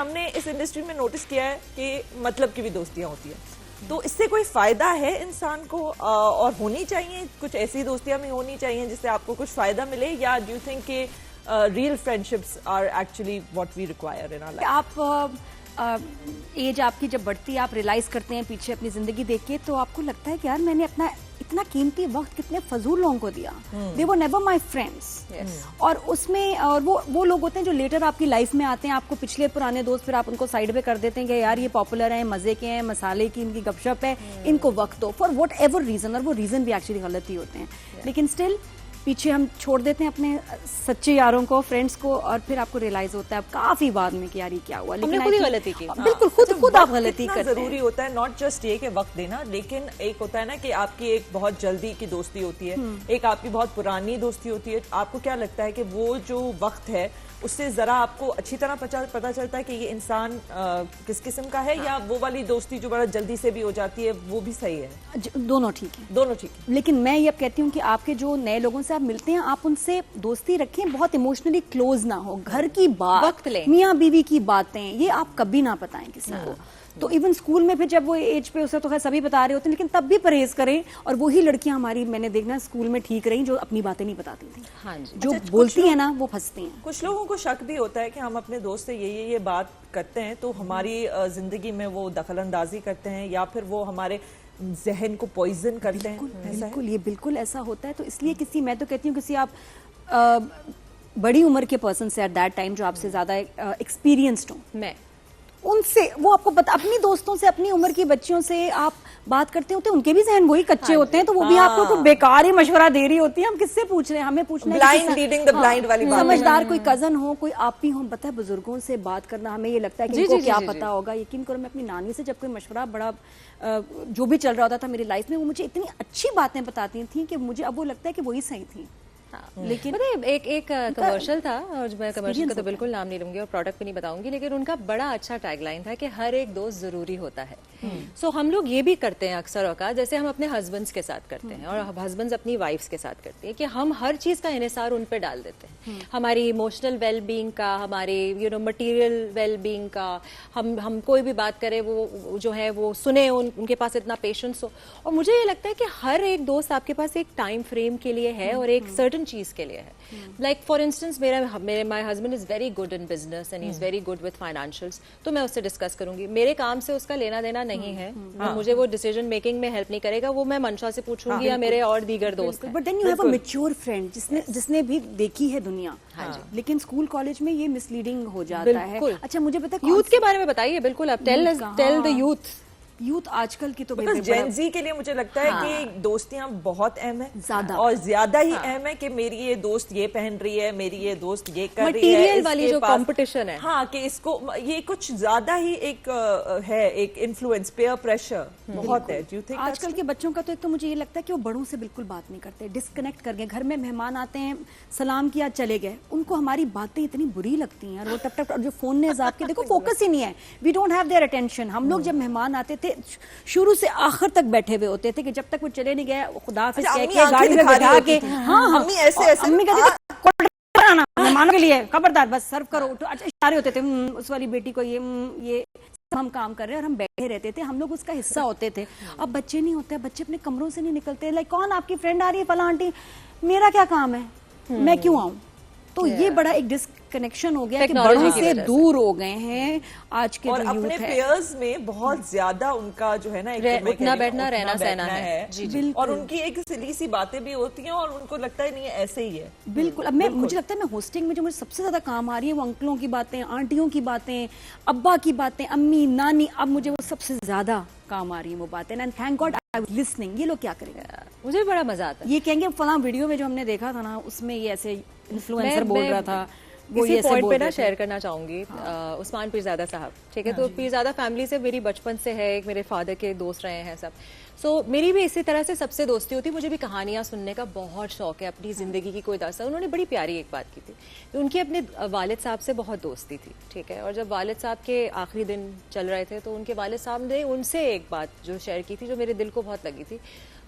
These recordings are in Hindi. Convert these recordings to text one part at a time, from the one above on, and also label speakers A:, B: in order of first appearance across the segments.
A: हमने इस इंडस्ट्री में नोटिस किया है कि मतलब की भी दोस्तियां होती है, तो इससे कोई फायदा है इंसान को और होनी चाहिए? कुछ ऐसी दोस्तियां भी होनी चाहिए जिससे आपको कुछ फायदा मिले, या डू यू थिंक कि real friendships are actually what we require in our life?
B: आप एज आपकी जब बढ़ती है, आप रियलाइज करते हैं पीछे अपनी जिंदगी देख के, तो आपको लगता है कि यार मैंने अपना इतना कीमती वक्त कितने फजूल लोगों को दिया। दे वर नेवर माई फ्रेंड्स। और उसमें और वो लोग होते हैं जो लेटर आपकी लाइफ में आते हैं, आपको पिछले पुराने दोस्त फिर आप उनको साइड पे कर देते हैं कि यार ये पॉपुलर है, मजे के हैं, मसाले की इनकी गपशप है, इनको वक्त दो फॉर वट एवर रीजन, और वो रीजन भी एक्चुअली गलत ही होते हैं। लेकिन स्टिल पीछे हम छोड़ देते हैं अपने सच्चे यारों को, फ्रेंड्स को, और फिर आपको रियलाइज होता है काफी बाद में कि यार ये क्या हुआ, लेकिन
C: खुद ही गलती की।
B: बिल्कुल खुद आप गलती करते हैं।
A: जरूरी होता है नॉट जस्ट ये कि वक्त देना, लेकिन एक होता है ना कि आपकी एक बहुत जल्दी की दोस्ती होती है, एक आपकी बहुत पुरानी दोस्ती होती है। आपको क्या लगता है कि वो जो वक्त है उससे जरा आपको अच्छी तरह पता चलता है कि ये इंसान किस किस्म का है, या वो वाली दोस्ती जो बड़ा जल्दी से भी हो जाती है वो भी सही है?
B: दोनों ठीक है,
A: दोनों ठीक है।
B: लेकिन मैं ये अब कहती हूँ कि आपके जो नए लोगों से आप मिलते हैं, आप उनसे दोस्ती रखें, बहुत इमोशनली क्लोज ना हो। घर की बात,
C: वक्त लें,
B: मियाँ बीवी की बातें, ये आप कभी ना बताएं किसी को। तो इवन स्कूल में फिर जब वो एज पे उसे तो खैर सभी बता रहे होते हैं, लेकिन तब भी परहेज करें। और वही लड़कियां हमारी मैंने देखना स्कूल में ठीक रही जो अपनी बातें नहीं बताती थी।
C: हाँ जी।
B: जो बोलती है ना वो फंसती हैं।
A: कुछ लोगों को शक भी होता है कि हम अपने दोस्त से ये बात करते हैं तो हमारी जिंदगी में वो दखल अंदाजी करते हैं, या फिर वो हमारे जहन को पॉइजन करते हैं।
B: बिल्कुल, ये बिल्कुल ऐसा होता है। तो इसलिए मैं तो कहती हूँ किसी आप बड़ी उम्र के पर्सन से एट दैट टाइम जो आपसे ज्यादा एक्सपीरियंस्ड हो,
C: मैं
B: उनसे वो आपको अपनी दोस्तों से, अपनी उम्र की बच्चियों से आप बात करते होते हैं, उनके भी जहन वही कच्चे होते हैं, तो वो भी आपको तो बेकार ही मशवरा दे रही होती है। हम किससे पूछ रहे हैं? हमें पूछना है
A: ब्लाइंड लीडिंग द ब्लाइंड वाली बात।
B: समझदार कोई कजन हो, कोई आप भी हो, पता है बुजुर्गों से बात करना, हमें ये लगता है कि इनको क्या पता होगा। यकीन करो मैं अपनी नानी से जब कोई मशवरा बड़ा जो भी चल रहा होता था मेरी लाइफ में, वो मुझे इतनी अच्छी बातें बताती थी कि मुझे अब वो लगता है कि वही सही थी।
C: लेकिन एक कमर्शियल था, और मैं कमर्शियल का तो बिल्कुल नाम नहीं लूंगी और प्रोडक्ट भी नहीं बताऊंगी, लेकिन उनका बड़ा अच्छा टैगलाइन था कि हर एक दोस्त जरूरी होता है। सो हम लोग ये भी करते हैं अक्सर औकात, जैसे हम अपने हस्बैंड्स के साथ करते हैं और हस्बैंड्स अपनी वाइफ्स के साथ करते हैं, कि हम हर चीज का इन्हिसार उन पे डाल देते हैं। हमारी इमोशनल वेलबींग का, हमारे मटेरियल वेलबींग का, हम कोई भी बात करें वो जो है वो सुने, उनके पास इतना पेशेंस हो। और मुझे ये लगता है कि हर एक दोस्त आपके पास एक टाइम फ्रेम के लिए है और एक सर्टन चीज के लिए है। Like for instance my husband is very good in business and he is very good with financials, तो मैं उससे डिस्कस करूंगी। मेरे काम से उसका लेना देना नहीं है, मुझे वो डिसीजन मेकिंग में हेल्प नहीं करेगा, वो मैं मंशा से पूछूंगी या मेरे और दीगर दोस्त हैं।
B: But then you have a mature friend जिसने भी देखी है दुनिया। लेकिन स्कूल कॉलेज में ये मिसलीडिंग हो जाता है। अच्छा मुझे पता है
C: यूथ के बारे में बताइए। बिल्कुल, आप टेल द
B: यूथ आजकल की तो
A: जेन ज़ी के लिए मुझे लगता है कि दोस्तियां बहुत अहम है,
B: ज्यादा
A: और ज्यादा ही अहम है कि मेरी ये दोस्त ये पहन रही है, मेरी ये दोस्त ये कर रही है,
C: मटेरियल वाली जो कंपटीशन है,
A: हाँ, कि इसको ये कुछ ज्यादा ही एक है, एक इन्फ्लुएंस, पेयर प्रेशर बहुत है। डू यू थिंक
B: आजकल के बच्चों का तो एक तो मुझे ये लगता है कि वो बड़ों से बिल्कुल बात नहीं करते, डिस्कनेक्ट कर गए। घर में मेहमान आते हैं, सलाम किया, चले गए, उनको हमारी बातें इतनी बुरी लगती हैं, और वो टप जो फोन ने आपके देखो फोकस ही नहीं है, we don't have their attention. हम लोग जब मेहमान आते थे शुरू से आखिर तक बैठे हुए होते थे, कि जब तक वो चले नहीं गए खुदा हाफिज़ कह के गाड़ी में बैठा के, हाँ
A: अम्मी ऐसे
B: अम्मी कहती मेहमानों के लिए खबरदार बस सर्व करो। अच्छा इशारे होते थे उस वाली बेटी को, ये हम काम कर रहे हैं और हम बैठे रहते थे, हम लोग उसका हिस्सा होते थे। अब बच्चे नहीं होते, बच्चे अपने कमरों से नहीं निकलते। लाइक कौन आपकी फ्रेंड आ रही है, फला आंटी, मेरा क्या काम है, मैं क्यों आऊं? तो ये बड़ा एक डिस्कनेक्शन हो गया कि बड़ों से दूर हो गए हैं आज के
A: और
B: जो यूथ
A: अपने
B: है।
A: पेयर्स में बहुत ज्यादा उनका जो है ना
C: उठना बैठना रहना सहना है।
A: जी। और उनकी एक सिली सी बातें भी होती हैं और उनको लगता है नहीं ऐसे ही है।
B: बिल्कुल। अब मुझे लगता है मैं होस्टिंग में जो मुझे सबसे ज्यादा काम आ रही है वो अंकलों की बातें, आंटियों की बातें, अब्बा की बातें, अम्मी नानी, अब मुझे वो सबसे ज्यादा काम आ रही है वो बातें। And thank God I was listening. ये लोग क्या करेंगे,
C: मुझे बड़ा मजा आता है।
B: ये कहेंगे फलां वीडियो में जो हमने देखा था ना, उसमें ये ऐसे इन्फ्लुएंसर बोल रहा था, वो
C: इसी
B: ये
C: पॉइंट पे ना शेयर करना चाहूंगी। उस्मान पीरजादा साहब, ठीक है, तो पीरजादा फैमिली से मेरी बचपन से है, एक मेरे फादर के दोस्त रहे हैं सब। सो मेरी भी इसी तरह से सबसे दोस्ती होती। मुझे भी कहानियां सुनने का बहुत शौक है, अपनी जिंदगी की कोई दास्तान। उन्होंने बड़ी प्यारी एक बात की थी, उनकी अपने वालिद साहब से बहुत दोस्ती थी, ठीक है, और जब वालिद साहब के आखिरी दिन चल रहे थे तो उनके वालिद साहब ने उनसे एक बात जो शेयर की थी जो मेरे दिल को बहुत लगी थी।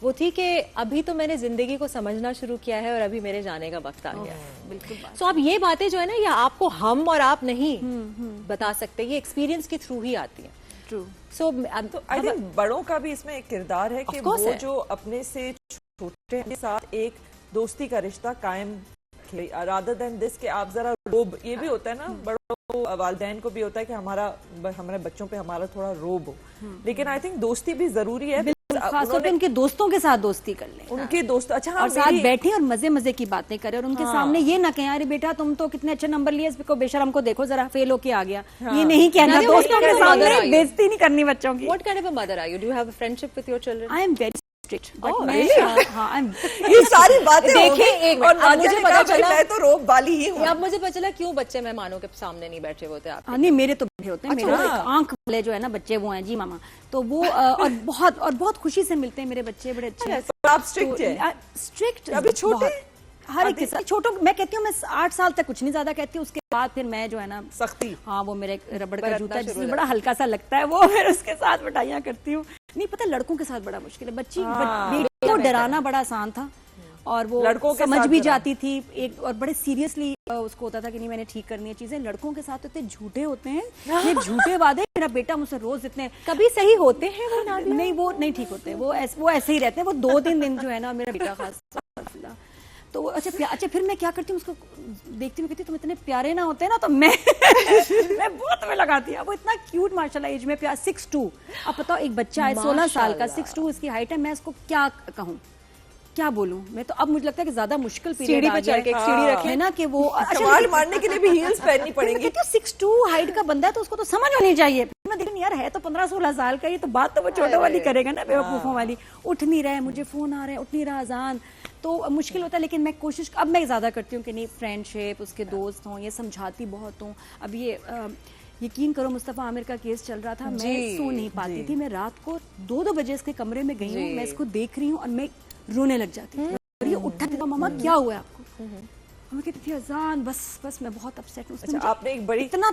C: वो थी कि अभी तो मैंने जिंदगी को समझना शुरू किया है और अभी मेरे जाने का वक्त आ गया है।
B: बिल्कुल
C: सो अब ये बातें जो है ना, ये आपको हम और आप नहीं बता सकते, ये एक्सपीरियंस के थ्रू ही आती है।
B: ट्रू।
C: सो
A: तो आई थिंक बड़ों का भी इसमें एक किरदार है कि
C: Of
A: वो
C: course है।
A: जो अपने से छोटे के साथ एक दोस्ती का रिश्ता कायम रखे, रादर देन दिस कि आप जरा रोब, ये भी होता है ना बड़ों को, वालिदैन को भी होता है कि हमारे बच्चों पे हमारा थोड़ा रोब हो, लेकिन आई थिंक दोस्ती भी जरूरी है।
B: खासतौर पे उनके दोस्तों के साथ दोस्ती कर लें,
A: उनके दोस्त, अच्छा हाँ,
B: और साथ बैठे और मजे मजे की बातें करें, और उनके सामने ये ना कहें अरे बेटा तुम तो कितने अच्छे नंबर लिए, इसको बेशरम को देखो जरा फेल होके आ गया, ये नहीं कहना।
C: नादिया,
B: दोस्तों
C: what
B: के
C: kind of
B: सामने
C: mother are you?
B: बेइज्जती नहीं करनी बच्चों की।
C: What kind of a mother are you? Do you have a friendship with your children?
B: I am very strict, but
C: Oh,
B: मैं
C: really?
B: हाँ आई एम
A: ये सारी बातें हो
C: देखिए,
A: गई,
C: एक
A: और
C: मिनट, अब
A: नादिया
C: मुझे
A: ने
C: पता
A: कहा, भाई,
C: चला-
A: मैं तो रोब वाली ही हूँ।
C: अब मुझे पता चला क्यों बच्चे मेहमानों के सामने नहीं बैठे होते आप।
B: नहीं मेरे तो बड़े होते हैं, मेरे
A: अच्छा।
B: एक आंख वाले जो है ना बच्चे वो हैं जी मामा, तो वो और बहुत खुशी से मिलते हैं मेरे बच्चे, बड़े अच्छे हैं।
A: तो आप स्ट्रिक्ट है?
B: स्ट्रिक्ट
A: अभी छोटे?
B: हर एक के साथ छोटों, मैं कहती हूँ मैं 8 साल तक कुछ नहीं ज्यादा कहती हूँ, उसके बाद फिर मैं जो है ना
A: सख्ती।
B: हाँ वो मेरे रबड़ का
C: बरतना
B: जूता
C: शुरू
B: जिसमें
C: हो
B: बड़ा हल्का सा लगता है वो फिर उसके साथ मिठाइयाँ करती हूँ। नहीं पता लड़कों के साथ बड़ा मुश्किल है, बेटी को डराना बड़ा आसान था, और वो
A: लड़कों के
B: समझ
A: साथ
B: भी
A: डराना।
B: जाती थी एक, और बड़े सीरियसली उसको होता था कि नहीं मैंने ठीक करनी है चीजें। लड़कों के साथ इतने झूठे होते हैं, ये झूठे वादे, मेरा बेटा मुझसे रोज इतने
C: कभी सही होते हैं वो नादिया?
B: नहीं वो नहीं ठीक होते, वो ऐसे ही रहते हैं, वो 2-3 दिन जो है ना मेरा बेटा खास तो अच्छा फिर मैं क्या करती हूँ, उसको देखती हूँ, कहती तुम इतने प्यारे ना होते ना, तो मैं बहुत में लगाती हूँ। वो इतना क्यूट माशाल्लाह, एज में प्यार, 6'2", अब बताओ एक बच्चा है 16 साल का, 6'2" इसकी हाइट है, मैं इसको क्या कहूँ, क्या बोलूं मैं, तो अब मुझे लगता है कि ज्यादा मुश्किल पीरियड
C: सीढ़ी
B: आ
C: पे
B: गया
C: चढ़ के एक
B: है।
C: सीढ़ी
B: हाँ,
C: रखें।
B: है ना कि वो
A: सवाल मारने के लिए भी हील्स पहननी पड़ेंगी।
B: 6'2" हाइट का बंदा है तो उसको तो समझ होनी चाहिए। मैं देखूं यार है तो 15-16 साल का, ये तो बात तो वो छोटा वाली करेगा ना, बेवकूफों वाली। उठ नहीं रहा है, मुझे फोन आ रहा है, उठ नहीं रहा, अजान, तो मुश्किल होता है। लेकिन मैं कोशिश अब मैं ज्यादा करती हूँ कि नहीं फ्रेंडशिप, उसके दोस्त हों, ये समझाती बहुत हूँ। अब ये यकीन करो मुस्तफा आमिर का केस चल रहा था, मैं सो नहीं पाती थी, मैं रात को 2-2 बजे इसके कमरे में गई हूँ, मैं इसको देख रही हूँ और मैं रोने लग जाती थी। और ये उठा था, मामा क्या हुआ है आपको? मैं कहती थी अजान, बस मैं बहुत अपसेट हूँ।
A: अच्छा, आपने एक बड़ी
B: इतना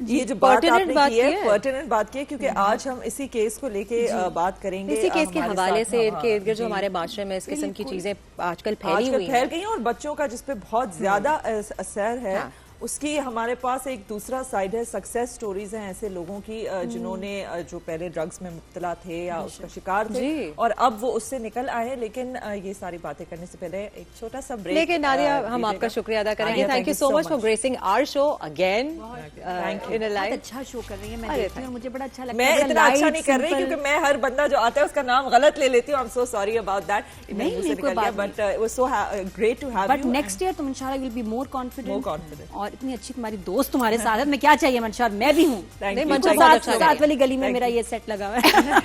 A: ये जो बात
C: pertinent
A: आपने
C: बात
A: की है,
C: की है।
A: पर्टिनेंट बात की है, क्योंकि आज हम इसी केस को लेके बात करेंगे।
C: इसी केस के
A: हमारे
C: हवाले
A: साथ-
C: से
A: हाँ,
C: इनके इर्द गिर्द जो
A: जी।
C: हमारे माशरे में इस किस्म की चीजें आजकल फैली हुई
A: फैल
C: हैं।
A: गई हैं, और बच्चों का जिसपे बहुत ज्यादा असर है,
C: हाँ।
A: उसकी हमारे पास एक दूसरा साइड है, सक्सेस स्टोरीज हैं ऐसे लोगों की जिन्होंने जो पहले ड्रग्स में मुब्तला थे या उसका शिकार थे,
C: जी।
A: और अब वो उससे निकल आए। लेकिन ये सारी बातें करने से पहले एक छोटा सा ब्रेक।
C: लेकिन नादिया, हम आपका शुक्रिया अदा करेंगे। Thank you so much for gracing our show again in a
B: बहुत
C: लाइफ।
B: अच्छा शो कर रही है, मैं
C: अरे
B: देखती हूँ, मुझे बड़ा अच्छा लगता
A: मैं
B: है।
A: इतना अच्छा नहीं कर रही, क्योंकि मैं हर बंदा जो आता है उसका नाम गलत ले लेती हूँ। I am so sorry about that.
B: नहीं, कोई बात
A: but it was so great to have
B: but
A: you.
B: Next year तुम इंशाल्लाह will be more
A: More
B: confident,
A: confident.
B: और इतनी अच्छी तुम्हारी दोस्त तुम्हारे साथ है, मैं क्या चाहिए मंशा, मैं भी हूँ।
A: Thank
C: नहीं,
A: you.
C: मंशा
B: बिल्कुल
C: बहुत
B: साथ
C: अच्छा
B: साथ वाली गली में मेरा ये सेट लगा हुआ है।